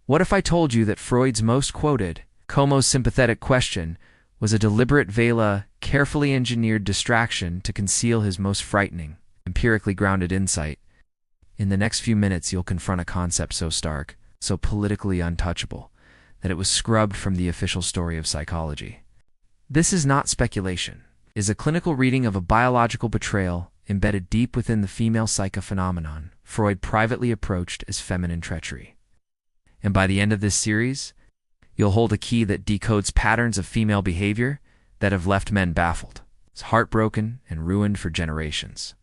What if I told you that Freud's most quoted, Como's sympathetic question, was a deliberate carefully engineered distraction to conceal his most frightening, empirically grounded insight? In the next few minutes, you'll confront a concept so stark, so politically untouchable, that it was scrubbed from the official story of psychology. This is not speculation. It is a clinical reading of a biological betrayal embedded deep within the female psychophenomenon Freud privately approached as feminine treachery. And by the end of this series, you'll hold a key that decodes patterns of female behavior that have left men baffled, heartbroken, and ruined for generations.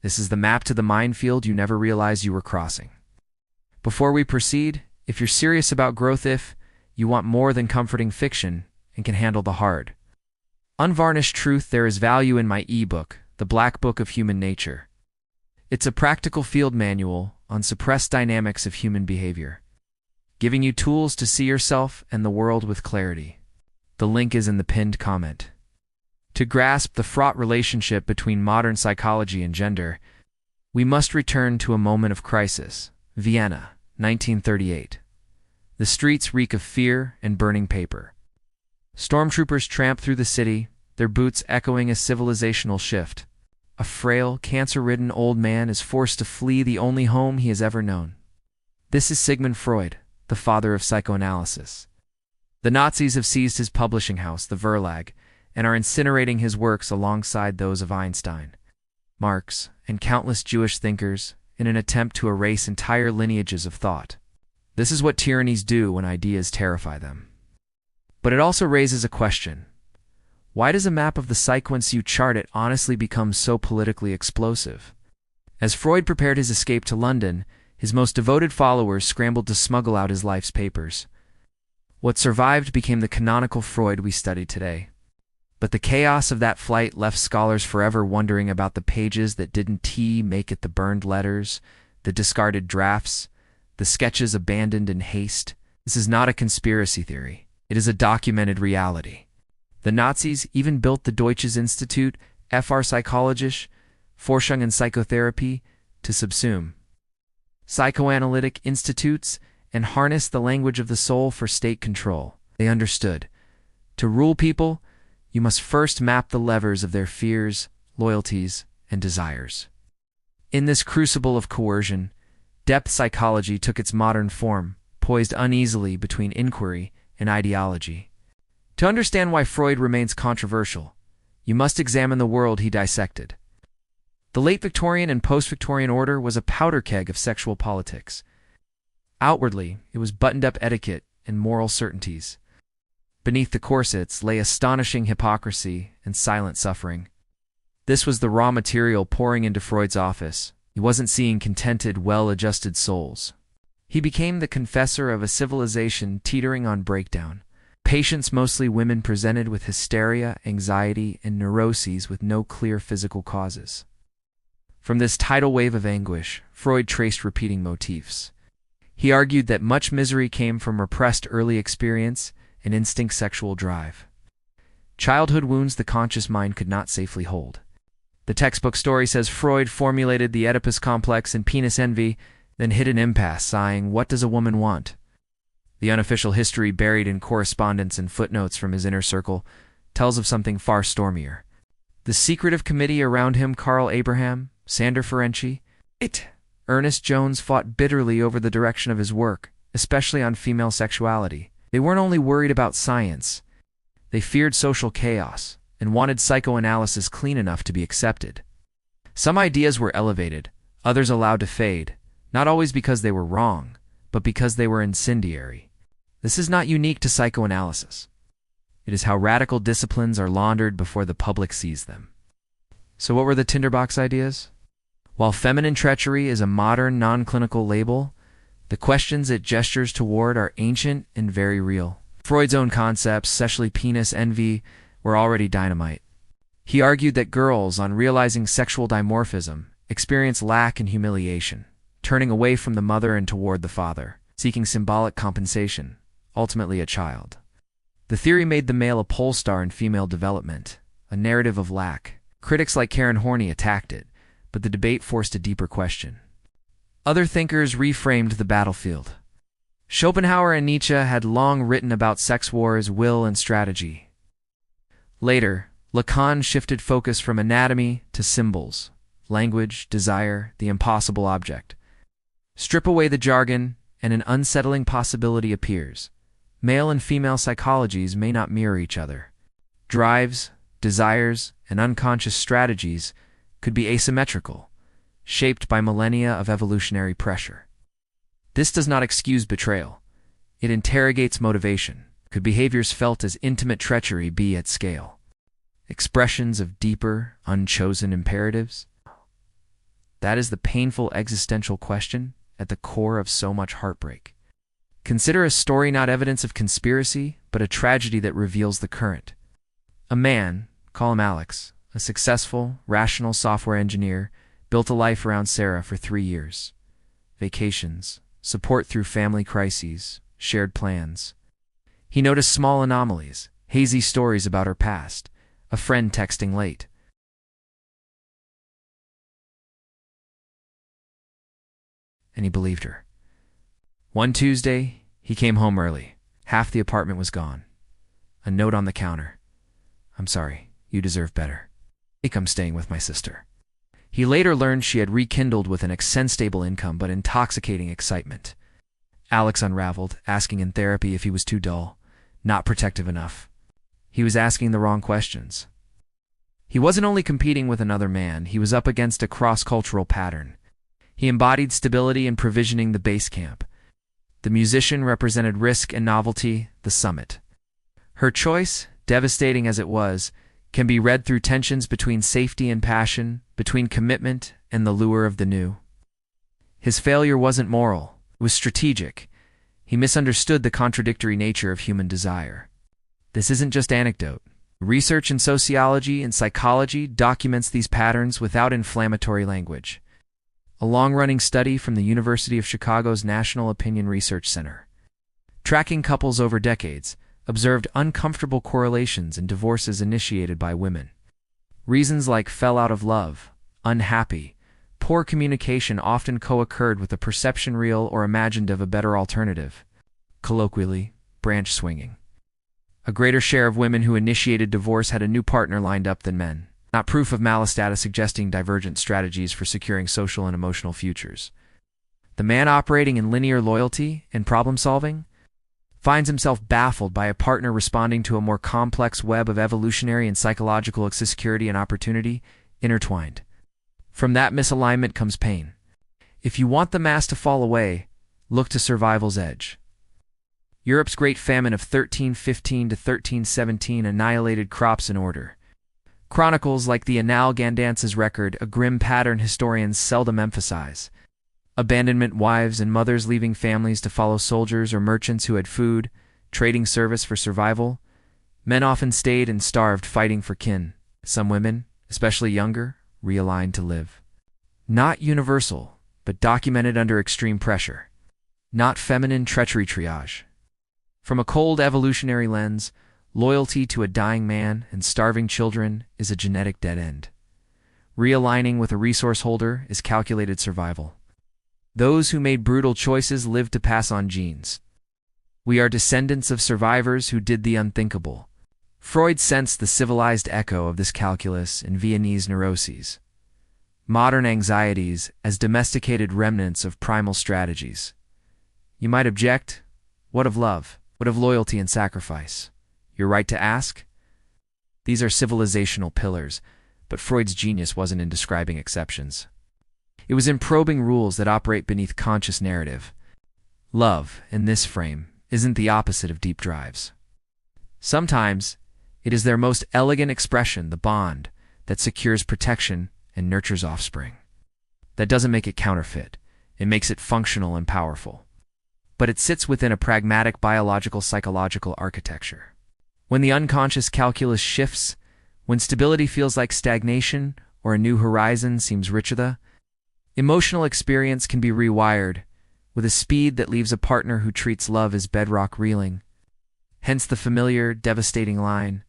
This is the map to the minefield you never realized you were crossing. Before we proceed, if you're serious about growth, if you want more than comforting fiction and can handle the hard, unvarnished truth, there is value in my ebook, The Black Book of Human Nature. It's a practical field manual on suppressed dynamics of human behavior, giving you tools to see yourself and the world with clarity. The link is in the pinned comment. To grasp the fraught relationship between modern psychology and gender, we must return to a moment of crisis. Vienna, 1938. The streets reek of fear and burning paper. Stormtroopers tramp through the city, their boots echoing a civilizational shift. A frail, cancer-ridden old man is forced to flee the only home he has ever known. This is Sigmund Freud, the father of psychoanalysis. The Nazis have seized his publishing house, the Verlag, and are incinerating his works alongside those of Einstein, Marx, and countless Jewish thinkers in an attempt to erase entire lineages of thought. This is what tyrannies do when ideas terrify them. But it also raises a question. Why does a map of the psyche once you chart it honestly become so politically explosive? As Freud prepared his escape to London, his most devoted followers scrambled to smuggle out his life's papers. What survived became the canonical Freud we study today. But the chaos of that flight left scholars forever wondering about the pages that didn't make it, the burned letters, the discarded drafts, the sketches abandoned in haste. This is not a conspiracy theory. It is a documented reality. The Nazis even built the Deutsches Institut für Psychologische Forschung und Psychotherapie to subsume psychoanalytic institutes and harness the language of the soul for state control. They understood. To rule people, you must first map the levers of their fears, loyalties, and desires. In this crucible of coercion, depth psychology took its modern form, poised uneasily between inquiry and ideology. To understand why Freud remains controversial, you must examine the world he dissected. The late Victorian and post-Victorian order was a powder keg of sexual politics. Outwardly, it was buttoned-up etiquette and moral certainties. Beneath the corsets lay astonishing hypocrisy and silent suffering. This was the raw material pouring into Freud's office. He wasn't seeing contented, well-adjusted souls. He became the confessor of a civilization teetering on breakdown. Patients, mostly women, presented with hysteria, anxiety, and neuroses with no clear physical causes. From this tidal wave of anguish, Freud traced repeating motifs. He argued that much misery came from repressed early experience and instinct sexual drive. Childhood wounds the conscious mind could not safely hold. The textbook story says Freud formulated the Oedipus complex and penis envy, then hit an impasse, sighing, "What does a woman want?" The unofficial history, buried in correspondence and footnotes from his inner circle, tells of something far stormier. The secretive committee around him, Carl Abraham, Sander Ferenczi, Ernest Jones, fought bitterly over the direction of his work, especially on female sexuality. They weren't only worried about science, they feared social chaos and wanted psychoanalysis clean enough to be accepted. Some ideas were elevated, others allowed to fade, not always because they were wrong, but because they were incendiary. This is not unique to psychoanalysis. It is how radical disciplines are laundered before the public sees them. So what were the tinderbox ideas? While feminine treachery is a modern, non-clinical label, the questions it gestures toward are ancient and very real. Freud's own concepts, especially penis envy, were already dynamite. He argued that girls, on realizing sexual dimorphism, experience lack and humiliation, turning away from the mother and toward the father, seeking symbolic compensation, ultimately a child. The theory made the male a pole star in female development, a narrative of lack. Critics like Karen Horney attacked it, but the debate forced a deeper question. Other thinkers reframed the battlefield. Schopenhauer and Nietzsche had long written about sex wars, will, and strategy. Later, Lacan shifted focus from anatomy to symbols, language, desire, the impossible object. Strip away the jargon, and an unsettling possibility appears. Male and female psychologies may not mirror each other. Drives, desires, and unconscious strategies could be asymmetrical, shaped by millennia of evolutionary pressure. This does not excuse betrayal. It interrogates motivation. Could behaviors felt as intimate treachery be at scale? Expressions of deeper, unchosen imperatives? That is the painful existential question at the core of so much heartbreak. Consider a story not evidence of conspiracy, but a tragedy that reveals the current. A man, call him Alex, a successful, rational software engineer, built a life around Sarah for 3 years. Vacations, support through family crises, shared plans. He noticed small anomalies, hazy stories about her past, a friend texting late. And he believed her. One Tuesday, he came home early. Half the apartment was gone. A note on the counter. "I'm sorry, you deserve better. I'm staying with my sister." He later learned she had rekindled with an unstable income but intoxicating excitement. Alex unraveled, asking in therapy if he was too dull, not protective enough. He was asking the wrong questions. He wasn't only competing with another man, he was up against a cross-cultural pattern. He embodied stability and provisioning the base camp. The musician represented risk and novelty, the summit. Her choice, devastating as it was, can be read through tensions between safety and passion, between commitment and the lure of the new. His failure wasn't moral, it was strategic. He misunderstood the contradictory nature of human desire. This isn't just anecdote. Research in sociology and psychology documents these patterns without inflammatory language. A long-running study from the University of Chicago's National Opinion Research Center, tracking couples over decades, observed uncomfortable correlations in divorces initiated by women. Reasons like fell out of love, unhappy, poor communication often co-occurred with the perception real or imagined of a better alternative. Colloquially, branch swinging. A greater share of women who initiated divorce had a new partner lined up than men. Not proof of malice data suggesting divergent strategies for securing social and emotional futures. The man operating in linear loyalty and problem-solving finds himself baffled by a partner responding to a more complex web of evolutionary and psychological insecurity and opportunity intertwined. From that misalignment comes pain. If you want the mass to fall away, look to survival's edge. Europe's Great Famine of 1315 to 1317 annihilated crops in order. Chronicles like the Annales Gandance's record, a grim pattern historians seldom emphasize. Abandonment, wives and mothers leaving families to follow soldiers or merchants who had food, trading service for survival. Men often stayed and starved fighting for kin. Some women, especially younger, realigned to live. Not universal, but documented under extreme pressure. Not feminine treachery triage. From a cold evolutionary lens, loyalty to a dying man and starving children is a genetic dead end. Realigning with a resource holder is calculated survival. Those who made brutal choices lived to pass on genes. We are descendants of survivors who did the unthinkable. Freud sensed the civilized echo of this calculus in Viennese neuroses. Modern anxieties as domesticated remnants of primal strategies. You might object, what of love? What of loyalty and sacrifice? Your right to ask? These are civilizational pillars, but Freud's genius wasn't in describing exceptions. It was in probing rules that operate beneath conscious narrative. Love, in this frame, isn't the opposite of deep drives. Sometimes, it is their most elegant expression, the bond, that secures protection and nurtures offspring. That doesn't make it counterfeit. It makes it functional and powerful. But it sits within a pragmatic biological-psychological architecture. When the unconscious calculus shifts, when stability feels like stagnation or a new horizon seems richer, emotional experience can be rewired with a speed that leaves a partner who treats love as bedrock reeling. Hence the familiar, devastating line,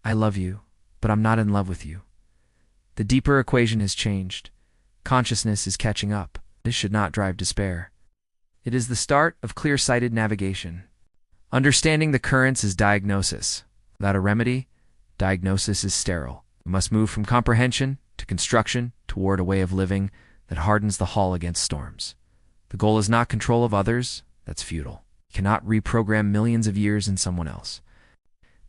"I love you, but I'm not in love with you." The deeper equation has changed. Consciousness is catching up. This should not drive despair. It is the start of clear-sighted navigation. Understanding the currents is diagnosis. Without a remedy, diagnosis is sterile. We must move from comprehension to construction toward a way of living that hardens the hull against storms. The goal is not control of others. That's futile. You cannot reprogram millions of years in someone else.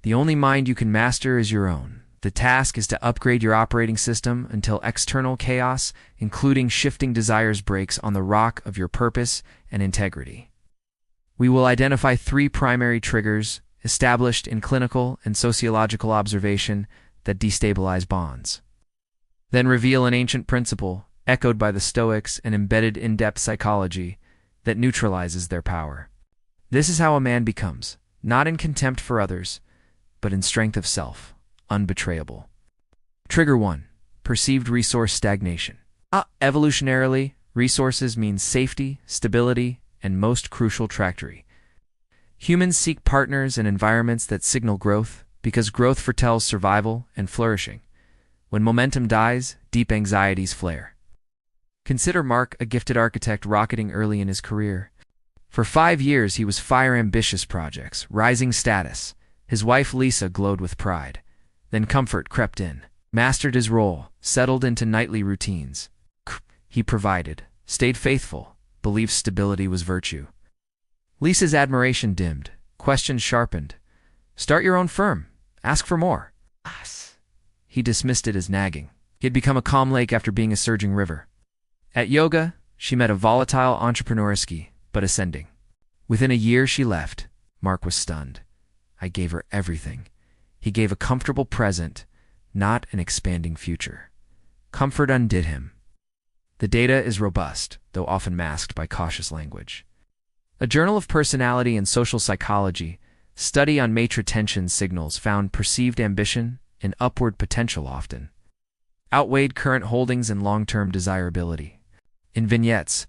The only mind you can master is your own. The task is to upgrade your operating system until external chaos, including shifting desires, breaks on the rock of your purpose and integrity. We will identify 3 primary triggers established in clinical and sociological observation that destabilize bonds. Then reveal an ancient principle, echoed by the Stoics and embedded in depth psychology, that neutralizes their power. This is how a man becomes, not in contempt for others, but in strength of self, unbetrayable. Trigger 1. Perceived resource stagnation. Evolutionarily, resources mean safety, stability, and most crucial, treachery. Humans seek partners and environments that signal growth, because growth foretells survival and flourishing. When momentum dies, deep anxieties flare. Consider Mark, a gifted architect rocketing early in his career. For 5 years, he was fire ambitious projects, rising status. His wife Lisa glowed with pride. Then comfort crept in. Mastered his role, settled into nightly routines. He provided, stayed faithful, believed stability was virtue. Lisa's admiration dimmed, questions sharpened. Start your own firm. Ask for more. He dismissed it as nagging. He had become a calm lake after being a surging river. At yoga, she met a volatile entrepreneurisky, but ascending. Within a year she left. Mark was stunned. I gave her everything. He gave a comfortable present, not an expanding future. Comfort undid him. The data is robust, though often masked by cautious language. A Journal of Personality and Social Psychology study on matrix tension signals found perceived ambition and upward potential often outweighed current holdings and long-term desirability. In vignettes,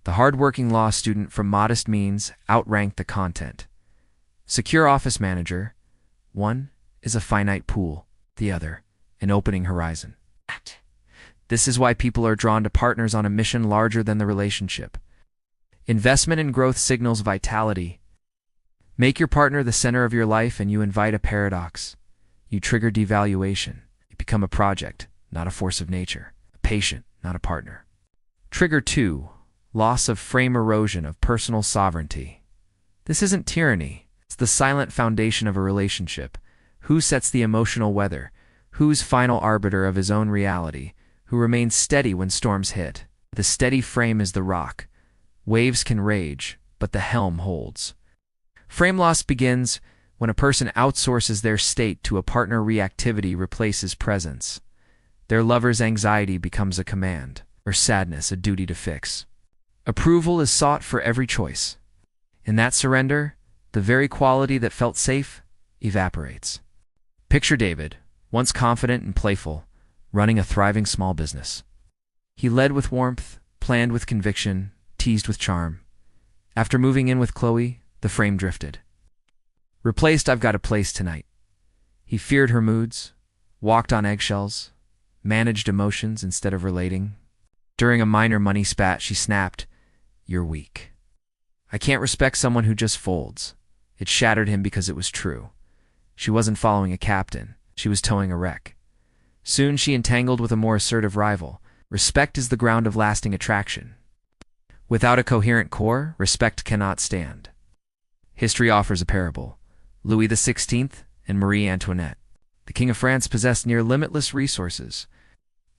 the hard-working law student from modest means outranked the content. Secure office manager, one is a finite pool, the other, an opening horizon. This is why people are drawn to partners on a mission larger than the relationship. Investment in growth signals vitality. Make your partner the center of your life and you invite a paradox. You trigger devaluation. You become a project, not a force of nature. A patient, not a partner. Trigger 2. Loss of frame, erosion of personal sovereignty. This isn't tyranny. It's the silent foundation of a relationship. Who sets the emotional weather? Who's final arbiter of his own reality? Who remains steady when storms hit? The steady frame is the rock. Waves can rage, but the helm holds. Frame loss begins when a person outsources their state to a partner. Reactivity replaces presence. Their lover's anxiety becomes a command, or sadness a duty to fix. Approval is sought for every choice. In that surrender, the very quality that felt safe evaporates. Picture David, once confident and playful, running a thriving small business. He led with warmth, planned with conviction, teased with charm. After moving in with Chloe, the frame drifted. Replaced I've got a place tonight. He feared her moods, walked on eggshells, managed emotions instead of relating. During a minor money spat, she snapped, "You're weak." I can't respect someone who just folds. It shattered him because it was true. She wasn't following a captain. She was towing a wreck. Soon she entangled with a more assertive rival. Respect is the ground of lasting attraction. Without a coherent core, respect cannot stand. History offers a parable. Louis XVI and Marie Antoinette. The King of France possessed near limitless resources.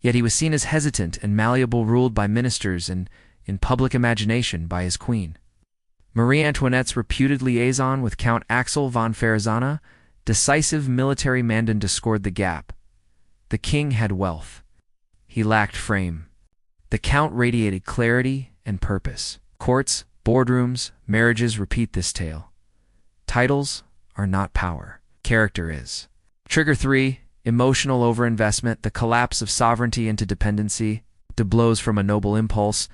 Yet he was seen as hesitant and malleable, ruled by ministers and, in public imagination, by his queen. Marie Antoinette's reputed liaison with Count Axel von Ferzana, decisive military mandant, discovered the gap. The king had wealth. He lacked frame. The count radiated clarity and purpose. Courts, boardrooms, marriages repeat this tale. Titles are not power. Character is. Trigger 3. Emotional overinvestment, the collapse of sovereignty into dependency. De blows from a noble impulse.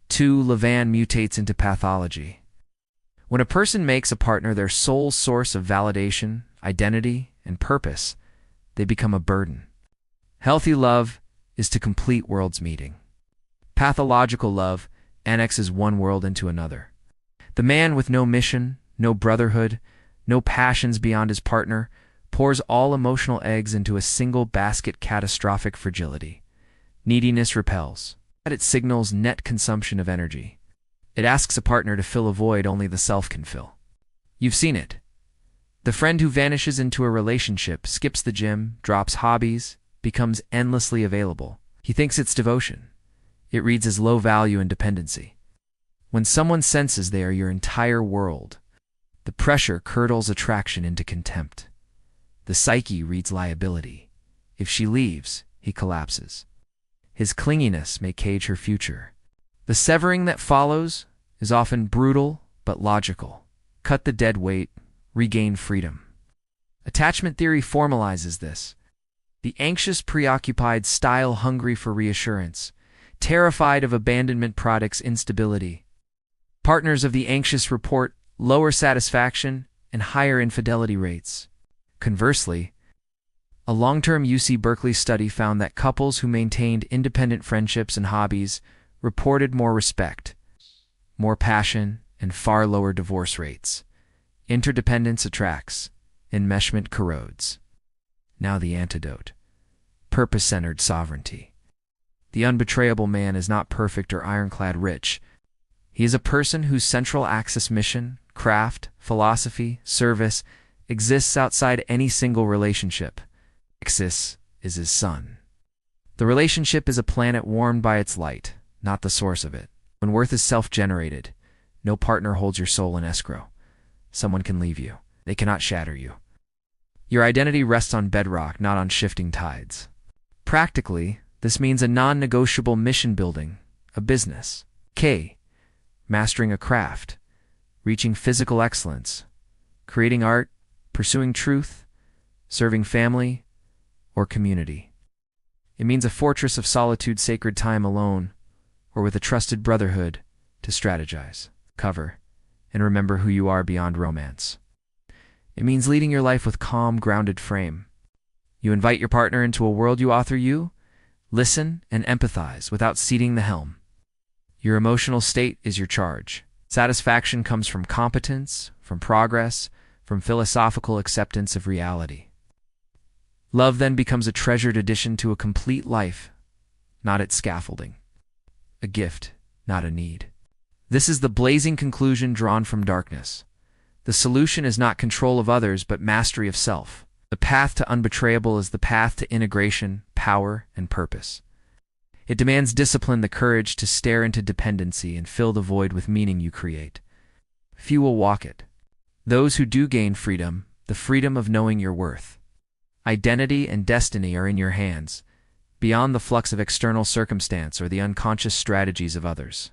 2. Levan mutates into pathology. When a person makes a partner their sole source of validation, identity, and purpose, they become a burden. Healthy love is to complete worlds meeting. Pathological love annexes one world into another. The man with no mission, no brotherhood, no passions beyond his partner, pours all emotional eggs into a single basket. Catastrophic fragility. Neediness repels. It signals net consumption of energy. It asks a partner to fill a void only the self can fill. You've seen it. The friend who vanishes into a relationship, skips the gym, drops hobbies, becomes endlessly available. He thinks it's devotion. It reads as low value and dependency. When someone senses they are your entire world, the pressure curdles attraction into contempt. The psyche reads liability. If she leaves, he collapses. His clinginess may cage her future. The severing that follows is often brutal but logical. Cut the dead weight, regain freedom. Attachment theory formalizes this. The anxious, preoccupied style, hungry for reassurance, terrified of abandonment products instability. Partners of the anxious report lower satisfaction and higher infidelity rates. Conversely, a long-term UC Berkeley study found that couples who maintained independent friendships and hobbies reported more respect, more passion, and far lower divorce rates. Interdependence attracts, enmeshment corrodes. Now the antidote. Purpose-centered sovereignty. The unbetrayable man is not perfect or ironclad rich. He is a person whose central axis mission, craft, philosophy, service, exists outside any single relationship. Axis is his sun. The relationship is a planet warmed by its light, not the source of it. When worth is self-generated, no partner holds your soul in escrow. Someone can leave you. They cannot shatter you. Your identity rests on bedrock, not on shifting tides. Practically, this means a non-negotiable mission building, a business. K. Mastering a craft, reaching physical excellence, creating art, pursuing truth, serving family, or community. It means a fortress of solitude, sacred time alone, or with a trusted brotherhood to strategize, cover, and remember who you are beyond romance. It means leading your life with calm, grounded frame. You invite your partner into a world you author you, listen and empathize without ceding the helm. Your emotional state is your charge. Satisfaction comes from competence, from progress, from philosophical acceptance of reality. Love then becomes a treasured addition to a complete life, not its scaffolding. A gift, not a need. This is the blazing conclusion drawn from darkness. The solution is not control of others, but mastery of self. The path to unbetrayable is the path to integration, power, and purpose. It demands discipline, the courage to stare into dependency and fill the void with meaning you create. Few will walk it. Those who do gain freedom, the freedom of knowing your worth. Identity and destiny are in your hands, beyond the flux of external circumstance or the unconscious strategies of others.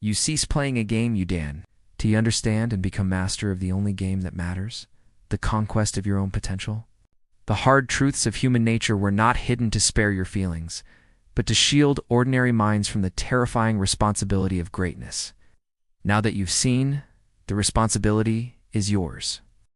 You cease playing a game you dan, till you understand and become master of the only game that matters, the conquest of your own potential. The hard truths of human nature were not hidden to spare your feelings, but to shield ordinary minds from the terrifying responsibility of greatness. Now that you've seen, the responsibility is yours.